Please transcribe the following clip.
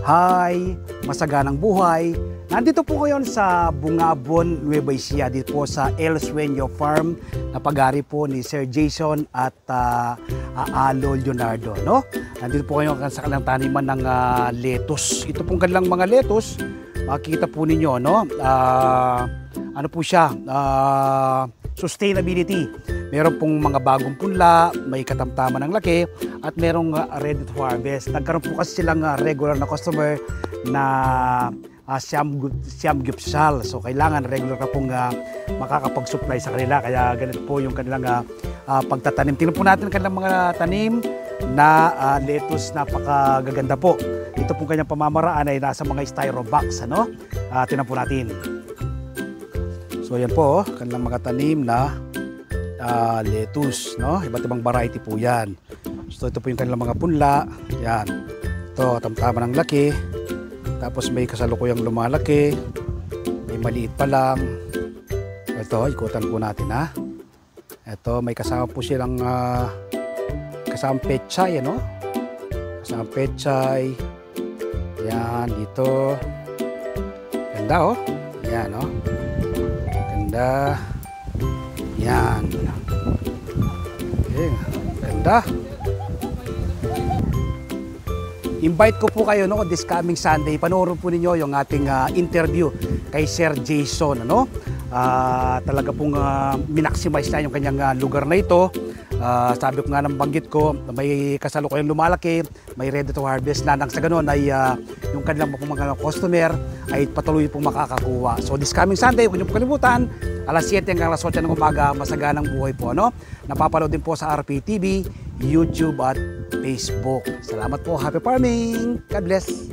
Hi, masaganang buhay. Nandito po ngayon sa Bungabon, Nueva Ecija, dito po sa El Sueño Farm na pag-ari po ni Sir Jason at Alo Leonardo. No? Nandito po ngayon sa kanilang taniman ng lettuce. Ito pong kanilang mga lettuce, makikita po ninyo, no? Ano po siya? Sustainability. Meron pong mga bagong punla, may katamtaman ng laki, at merong ready to harvest. Nagkaroon po kasi silang regular na customer na Siyam-gyupsal. So kailangan regular ka pong makakapag-supply sa kanila. Kaya ganito po yung kanilang pagtatanim. Tingnan po natin ang kanilang mga tanim na lettuce. Napakagaganda po. Ito pong kanyang pamamaraan ay nasa mga styro box. Ano? Tingnan po natin. So yan po, kanilang mga tanim na lettuce, no? Iba't ibang variety po yan. So ito po yung kanilang mga punla. Yan. Ito, tamtama ng laki. Tapos may kasalukuyang lumalaki. May maliit pa lang. Ito, ikutan po natin, ha. Ito, may kasama po silang kasama pechay, ano? Kasama pechay. Yan, dito. Ganda, oh. Yan, oh. Ganda. Yan. Okay, ganda. Invite ko po kayo, no, this coming Sunday. Panoorin po ninyo yung ating interview kay Sir Jason. Ano? Talaga pong minaximize na yung kanyang lugar na ito. Sabi ko nga ng banggit ko, may kasalukuyang lumalaki, may ready to harvest na. Nang sa ganun ay yung kanilang mga customer ay patuloy pong makakakuha. So this coming Sunday, huwag niyo po kalimutan, alas 7 hanggang alas 8 ng umaga, masaganang buhay po. Ano? Napapanood din po sa RPTV, YouTube at Facebook. Salamat po. Happy farming! God bless!